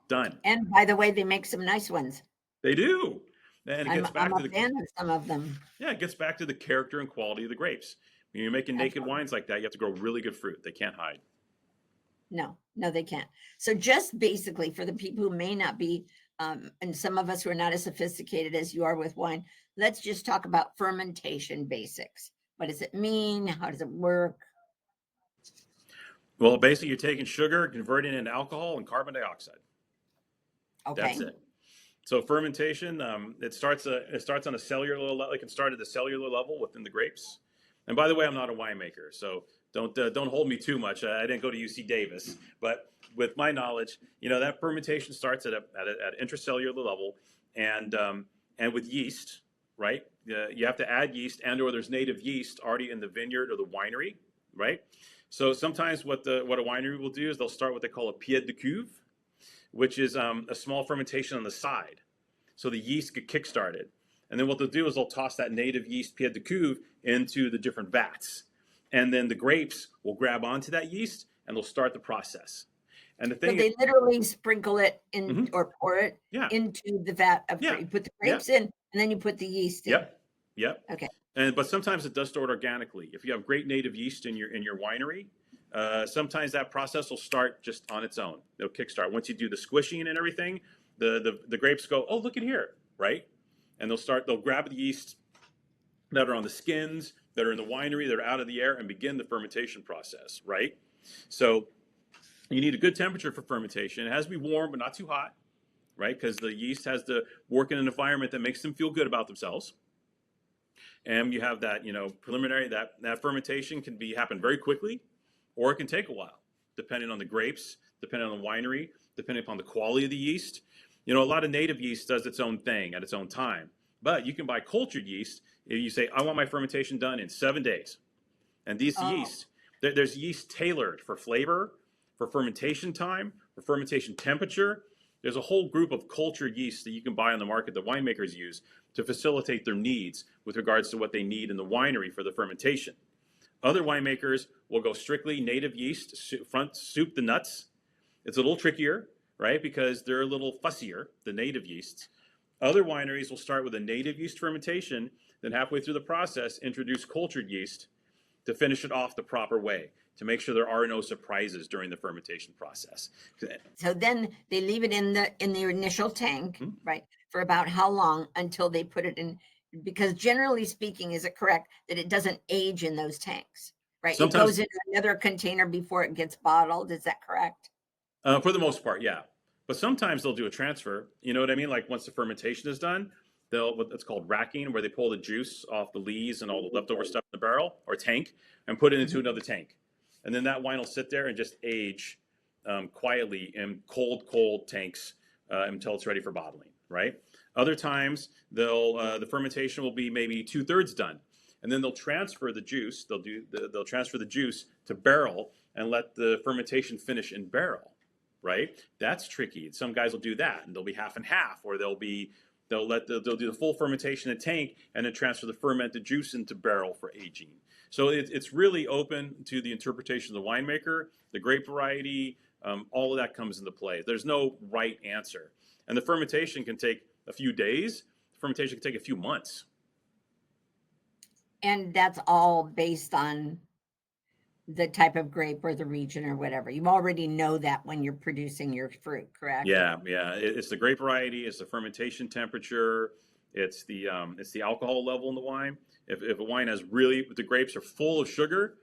Done. And by the way, they make some nice ones. They do. And it gets back I'm to a fan of some of them. Yeah, it gets back to the character and quality of the grapes. When you're making naked wines like that, you have to grow really good fruit. They can't hide. No, they can't. So just basically for the people who may not be, and some of us who are not as sophisticated as you are with wine, let's just talk about fermentation basics. What does it mean? How does it work? Well, basically, you're taking sugar, converting it into alcohol and carbon dioxide. Okay. That's it. So fermentation, it starts on a cellular level. It can start at the cellular level within the grapes. And by the way, I'm not a winemaker, so don't hold me too much. I didn't go to UC Davis, but with my knowledge, that fermentation starts at intracellular level, and and with yeast, right? You have to add yeast, and or there's native yeast already in the vineyard or the winery, right? So sometimes what a winery will do is they'll start what they call a pied de cuve, which is a small fermentation on the side, so the yeast get kickstarted. And then what they'll do is they'll toss that native yeast pied de cuve into the different vats, and then the grapes will grab onto that yeast and they'll start the process. And the So thing is, they literally sprinkle it in mhm, or pour it yeah, into the vat of yeah, grape. You put the yeah, grapes in, and then you put the yeast in. yep, yep. Okay. But sometimes it does store it organically. If you have great native yeast in your winery, sometimes that process will start just on its own. It'll kickstart once you do the squishing and everything. The grapes go, oh, look at here, right? And they'll grab the yeast that are on the skins, that are in the winery, that are out of the air, and begin the fermentation process, right? So you need a good temperature for fermentation. It has to be warm, but not too hot, right? Because the yeast has to work in an environment that makes them feel good about themselves. And you have that, preliminary, that fermentation can happen very quickly, or it can take a while, depending on the grapes, depending on the winery, depending upon the quality of the yeast. A lot of native yeast does its own thing at its own time, but you can buy cultured yeast. If you say, I want my fermentation done in 7 days, and these Oh, yeast, there's yeast tailored for flavor, for fermentation time, for fermentation temperature. There's a whole group of cultured yeast that you can buy on the market that winemakers use to facilitate their needs with regards to what they need in the winery for the fermentation. Other winemakers will go strictly native yeast, front soup the nuts. It's a little trickier, right? Because they're a little fussier, the native yeasts. Other wineries will start with a native yeast fermentation, then halfway through the process, introduce cultured yeast to finish it off the proper way, to make sure there are no surprises during the fermentation process. so then they leave it in the initial tank, Hmm? right? For about how long until they put it in? Because generally speaking, is it correct that it doesn't age in those tanks, right? It goes Sometimes, into another container before it gets bottled. Is that correct? for the most part, yeah. But sometimes they'll do a transfer. You know what I mean? Like once the fermentation is done, what's called racking, where they pull the juice off the lees and all the leftover stuff in the barrel or tank and put it into Mhm. another tank. And then that wine will sit there and just age quietly in cold tanks until it's ready for bottling, right? Other times, the fermentation will be maybe 2/3 done, and then they'll transfer the juice. They'll transfer the juice to barrel and let the fermentation finish in barrel, right? That's tricky. Some guys will do that, and they'll be half and half, or they'll do the full fermentation in tank and then transfer the fermented juice into barrel for aging. So it's really open to the interpretation of the winemaker, the grape variety, all of that comes into play. There's no right answer, and the fermentation can take a few days. The fermentation can take a few months. And that's all based on the type of grape or the region or whatever. You already know that when you're producing your fruit, correct? Yeah. It's the grape variety. It's the fermentation temperature. It's the alcohol level in the wine. If a wine has if the grapes are full of sugar,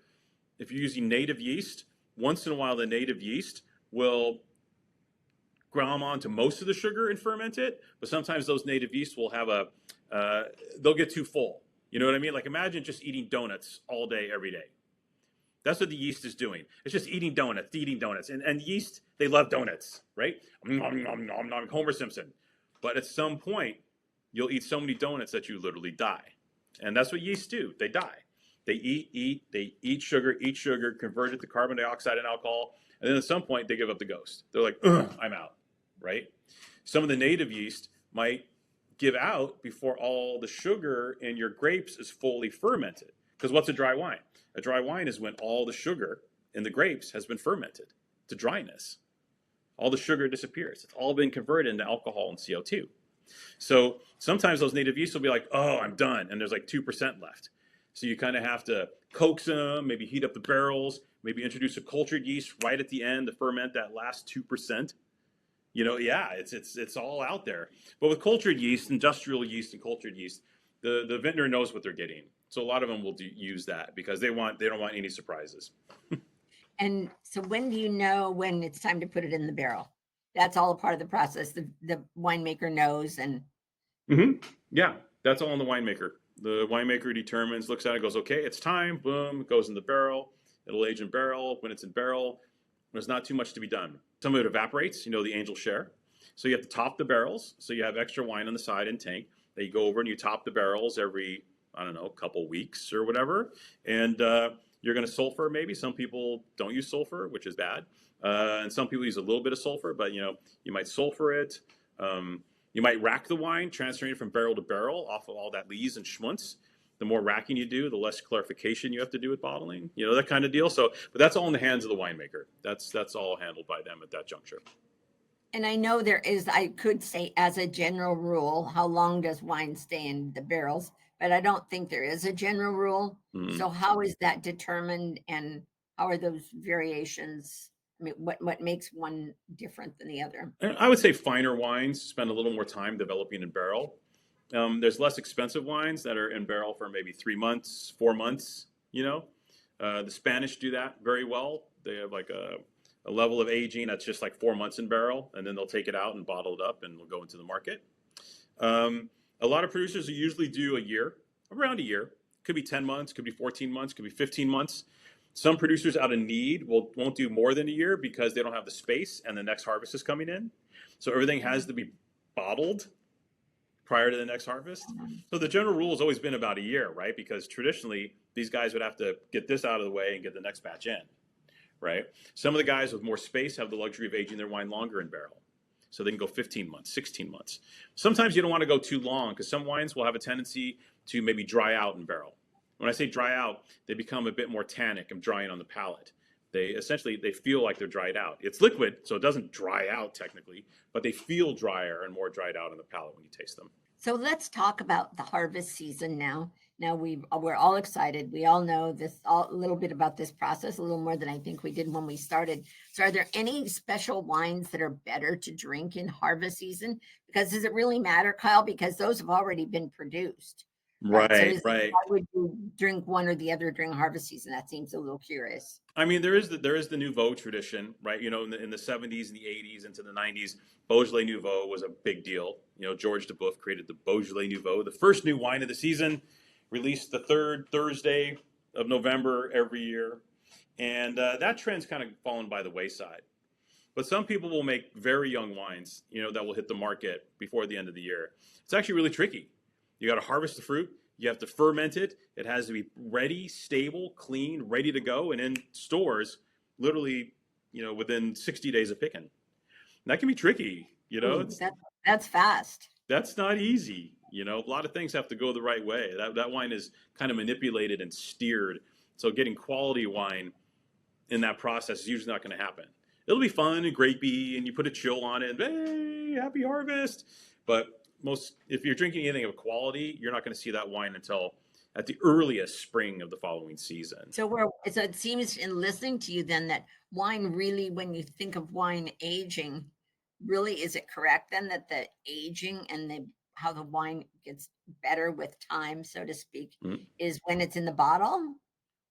if you're using native yeast, once in a while the native yeast will glom onto most of the sugar and ferment it. But sometimes those native yeast will have they'll get too full. You know what I mean? Like imagine just eating donuts all day, every day. That's what the yeast is doing. It's just eating donuts. And yeast, they love donuts, right? Nom, nom, nom, nom, Homer Simpson. But at some point, you'll eat so many donuts that you literally die. And that's what yeast do. They die. They eat sugar, convert it to carbon dioxide and alcohol. And then at some point, they give up the ghost. They're like, I'm out, right? Some of the native yeast might give out before all the sugar in your grapes is fully fermented. Because what's a dry wine? A dry wine is when all the sugar in the grapes has been fermented to dryness. All the sugar disappears. It's all been converted into alcohol and CO2. So sometimes those native yeast will be like, oh, I'm done. And there's like 2% left. So you kind of have to coax them, maybe heat up the barrels, maybe introduce a cultured yeast right at the end to ferment that last 2%. Yeah, it's all out there. But with cultured yeast, industrial yeast and cultured yeast, the vintner knows what they're getting. So a lot of them will use that because they don't want any surprises. And so when do you know when it's time to put it in the barrel? That's all a part of the process. The winemaker knows. And Mm-hmm. Yeah, that's all on the winemaker. The winemaker determines, looks at it, goes, okay, it's time. Boom, it goes in the barrel. It'll age in barrel. When it's in barrel, there's not too much to be done. Some of it evaporates, the angel share. So you have to top the barrels. So you have extra wine on the side and tank. Then you go over and you top the barrels every, I don't know, a couple weeks or whatever. And you're going to sulfur maybe. Some people don't use sulfur, which is bad. And some people use a little bit of sulfur, but you might sulfur it. You might rack the wine, transferring it from barrel to barrel off of all that lees and schmunts. The more racking you do, the less clarification you have to do with bottling. That kind of deal. So, but that's all in the hands of the winemaker. That's all handled by them at that juncture. And I know there is, I could say as a general rule, how long does wine stay in the barrels? But I don't think there is a general rule. Mm-hmm. So how is that determined, and how are those variations? I mean, what makes one different than the other? I would say finer wines spend a little more time developing in barrel. There's less expensive wines that are in barrel for maybe 3 months, 4 months. The Spanish do that very well. They have like a level of aging that's just like 4 months in barrel, and then they'll take it out and bottle it up, and it'll go into the market. A lot of producers usually do a year, around a year. Could be 10 months, could be 14 months, could be 15 months. Some producers out of need won't do more than a year because they don't have the space and the next harvest is coming in. So everything has to be bottled prior to the next harvest. So the general rule has always been about a year, right? Because traditionally, these guys would have to get this out of the way and get the next batch in, right? Some of the guys with more space have the luxury of aging their wine longer in barrel. So they can go 15 months, 16 months. Sometimes you don't want to go too long because some wines will have a tendency to maybe dry out in barrel. When I say dry out, they become a bit more tannic and drying on the palate. They feel like they're dried out. It's liquid, so it doesn't dry out technically, but they feel drier and more dried out on the palate when you taste them. So let's talk about the harvest season now. Now we're all excited. We all know a little bit about this process, a little more than I think we did when we started. So are there any special wines that are better to drink in harvest season? Because does it really matter, Kyle? Because those have already been produced. Right, So right. why would you drink one or the other during harvest season? That seems a little curious. I mean, there is the Nouveau tradition, right? In the 70s and the 80s into the 90s, Beaujolais Nouveau was a big deal. George DeBoeuf created the Beaujolais Nouveau, the first new wine of the season, released the third Thursday of November every year. And that trend's kind of fallen by the wayside. But some people will make very young wines, that will hit the market before the end of the year. It's actually really tricky. You got to harvest the fruit. You have to ferment it. It has to be ready, stable, clean, ready to go, and in stores, literally, within 60 days of picking. And that can be tricky. That's fast. That's not easy. A lot of things have to go the right way. That wine is kind of manipulated and steered. So getting quality wine in that process is usually not going to happen. It'll be fun and grapey, and you put a chill on it, and hey, happy harvest. But if you're drinking anything of quality, you're not going to see that wine until at the earliest spring of the following season. So it seems in listening to you then that wine really, when you think of wine aging, really, is it correct then that the aging and how the wine gets better with time, so to speak, is when it's in the bottle?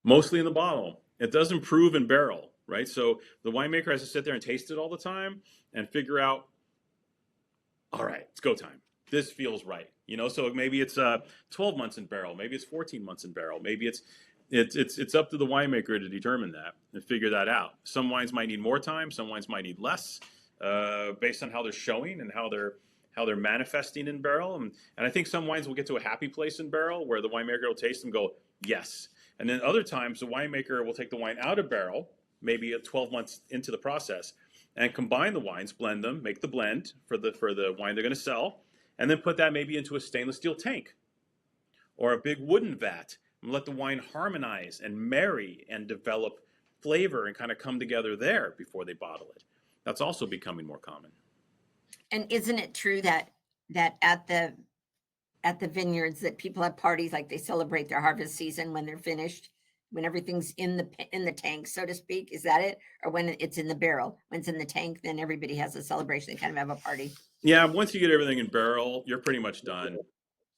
Mostly in the bottle. It does improve in barrel, right? So the winemaker has to sit there and taste it all the time and figure out, all right, it's go time. This feels right. So maybe it's 12 months in barrel, maybe it's 14 months in barrel, maybe it's up to the winemaker to determine that and figure that out. Some wines might need more time, some wines might need less, based on how they're showing and how they're manifesting in barrel. And I think some wines will get to a happy place in barrel where the winemaker will taste them and go, yes. And then other times the winemaker will take the wine out of barrel, maybe 12 months into the process, and combine the wines, blend them, make the blend for the wine they're going to sell, and then put that maybe into a stainless steel tank or a big wooden vat and let the wine harmonize and marry and develop flavor and kind of come together there before they bottle it. That's also becoming more common. And isn't it true that at the vineyards that people have parties, like they celebrate their harvest season when they're finished, when everything's in the tank, so to speak? Is that it? Or when it's in the barrel? When it's in the tank, then everybody has a celebration. They kind of have a party. Yeah, once you get everything in barrel, you're pretty much done.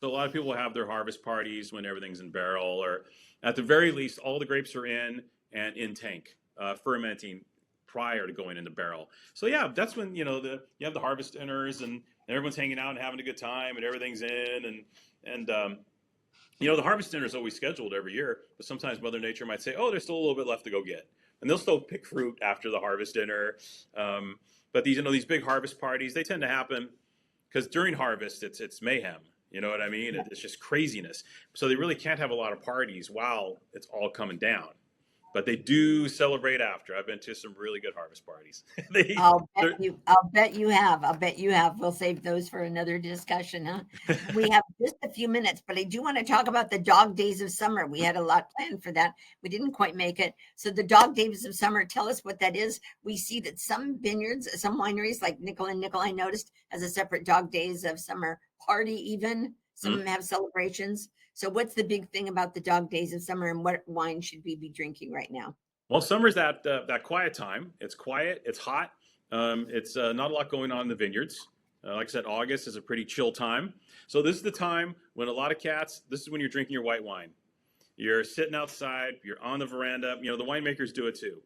So a lot of people have their harvest parties when everything's in barrel, or at the very least, all the grapes are in and in tank, fermenting prior to going into barrel. So yeah, that's when you have the harvest dinners and everyone's hanging out and having a good time and everything's in and the harvest dinner is always scheduled every year, but sometimes Mother Nature might say, oh, there's still a little bit left to go get, and they'll still pick fruit after the harvest dinner. But these big harvest parties, they tend to happen because during harvest, it's mayhem. You know what I mean? It's just craziness. So they really can't have a lot of parties while it's all coming down. But they do celebrate after. I've been to some really good harvest parties. They're- I'll bet you have. I'll bet you have. We'll save those for another discussion, huh? We have just a few minutes, but I do want to talk about the dog days of summer. We had a lot planned for that. We didn't quite make it. So the dog days of summer, tell us what that is. We see that some vineyards, some wineries like Nickel and Nickel, I noticed, has a separate dog days of summer party even. Some of them have celebrations. So what's the big thing about the dog days of summer, and what wine should we be drinking right now? Well, summer's that quiet time. It's quiet. It's hot. It's not a lot going on in the vineyards. Like I said, August is a pretty chill time. So this is the time when a lot of cats. This is when you're drinking your white wine. You're sitting outside. You're on the veranda. You know the winemakers do it too.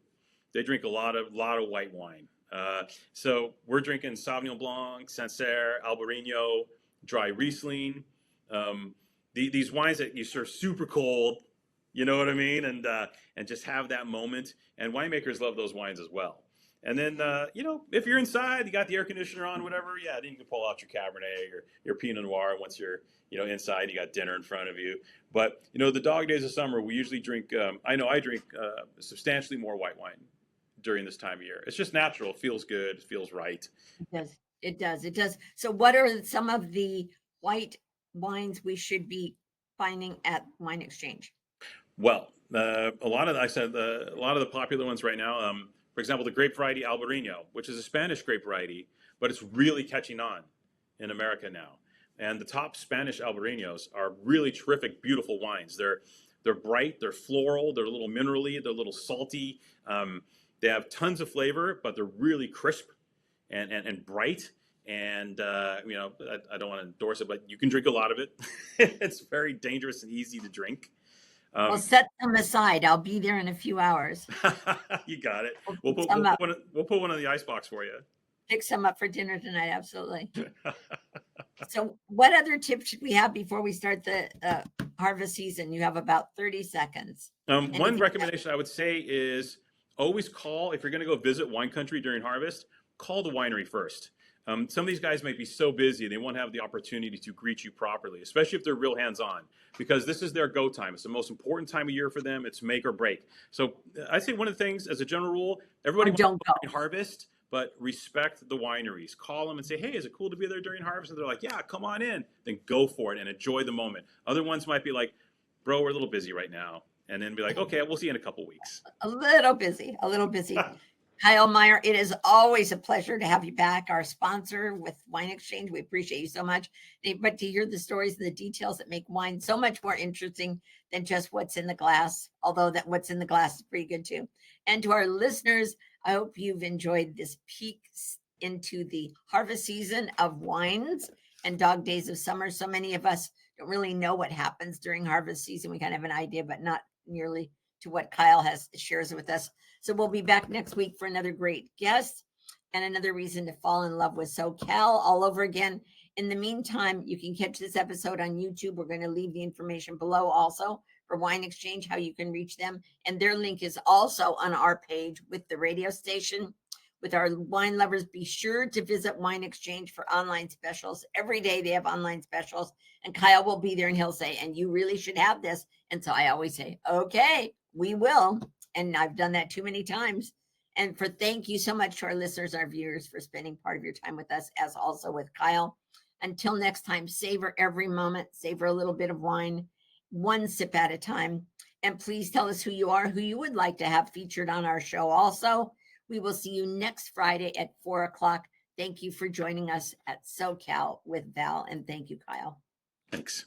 They drink a lot of white wine. So we're drinking Sauvignon Blanc, Sancerre, Albarino, dry Riesling. These wines that you serve super cold. You know what I mean? And just have that moment. And winemakers love those wines as well. And then if you're inside, you got the air conditioner on, whatever. Yeah, then you can pull out your Cabernet or your Pinot Noir once you're inside. You got dinner in front of you. But the dog days of summer, we usually drink. I know I drink substantially more white wine during this time of year. It's just natural. It feels good. It feels right. It does. It does. It does. So what are some of the white wines we should be finding at Wine Exchange? Well, a lot of the popular ones right now. For example, the grape variety Albarino, which is a Spanish grape variety, but it's really catching on in America now. And the top Spanish Albarinos are really terrific, beautiful wines. They're bright, they're floral, they're a little minerally, they're a little salty. They have tons of flavor, but they're really crisp and bright. And I don't want to endorse it, but you can drink a lot of it. It's very dangerous and easy to drink. Well, set them aside. I'll be there in a few hours. You got it. We'll We'll put one in the icebox for you. Pick some up for dinner tonight. Absolutely. So what other tips should we have before we start the harvest season? You have about 30 seconds. One recommendation I would say is always call, if you're going to go visit wine country during harvest, call the winery first. Some of these guys might be so busy they won't have the opportunity to greet you properly, especially if they're real hands-on, because this is their go time. It's the most important time of year for them. It's make or break. So I say one of the things, as a general rule, everybody wants to harvest, but respect the wineries. Call them and say, hey, is it cool to be there during harvest? And they're like, yeah, come on in. Then go for it and enjoy the moment. Other ones might be like, bro, we're a little busy right now. And then be like, okay, we'll see you in a couple weeks. A little busy. Kyle Meyer, it is always a pleasure to have you back, our sponsor with Wine Exchange. We appreciate you so much. But to hear the stories and the details that make wine so much more interesting than just what's in the glass, although that what's in the glass is pretty good too. And to our listeners, I hope you've enjoyed this peek into the harvest season of wines and dog days of summer. So many of us don't really know what happens during harvest season. We kind of have an idea, but not nearly to what Kyle shares with us. So we'll be back next week for another great guest and another reason to fall in love with SoCal all over again. In the meantime, you can catch this episode on YouTube. We're going to leave the information below also for Wine Exchange, how you can reach them. And their link is also on our page with the radio station. With our wine lovers, be sure to visit Wine Exchange for online specials. Every day they have online specials. And Kyle will be there and he'll say, and you really should have this. And so I always say, okay, we will. And I've done that too many times. And thank you so much to our listeners, our viewers, for spending part of your time with us, as also with Kyle. Until next time, savor every moment, savor a little bit of wine, one sip at a time. And please tell us who you are, who you would like to have featured on our show also. We will see you next Friday at 4:00. Thank you for joining us at SoCal with Val. And thank you, Kyle. Thanks.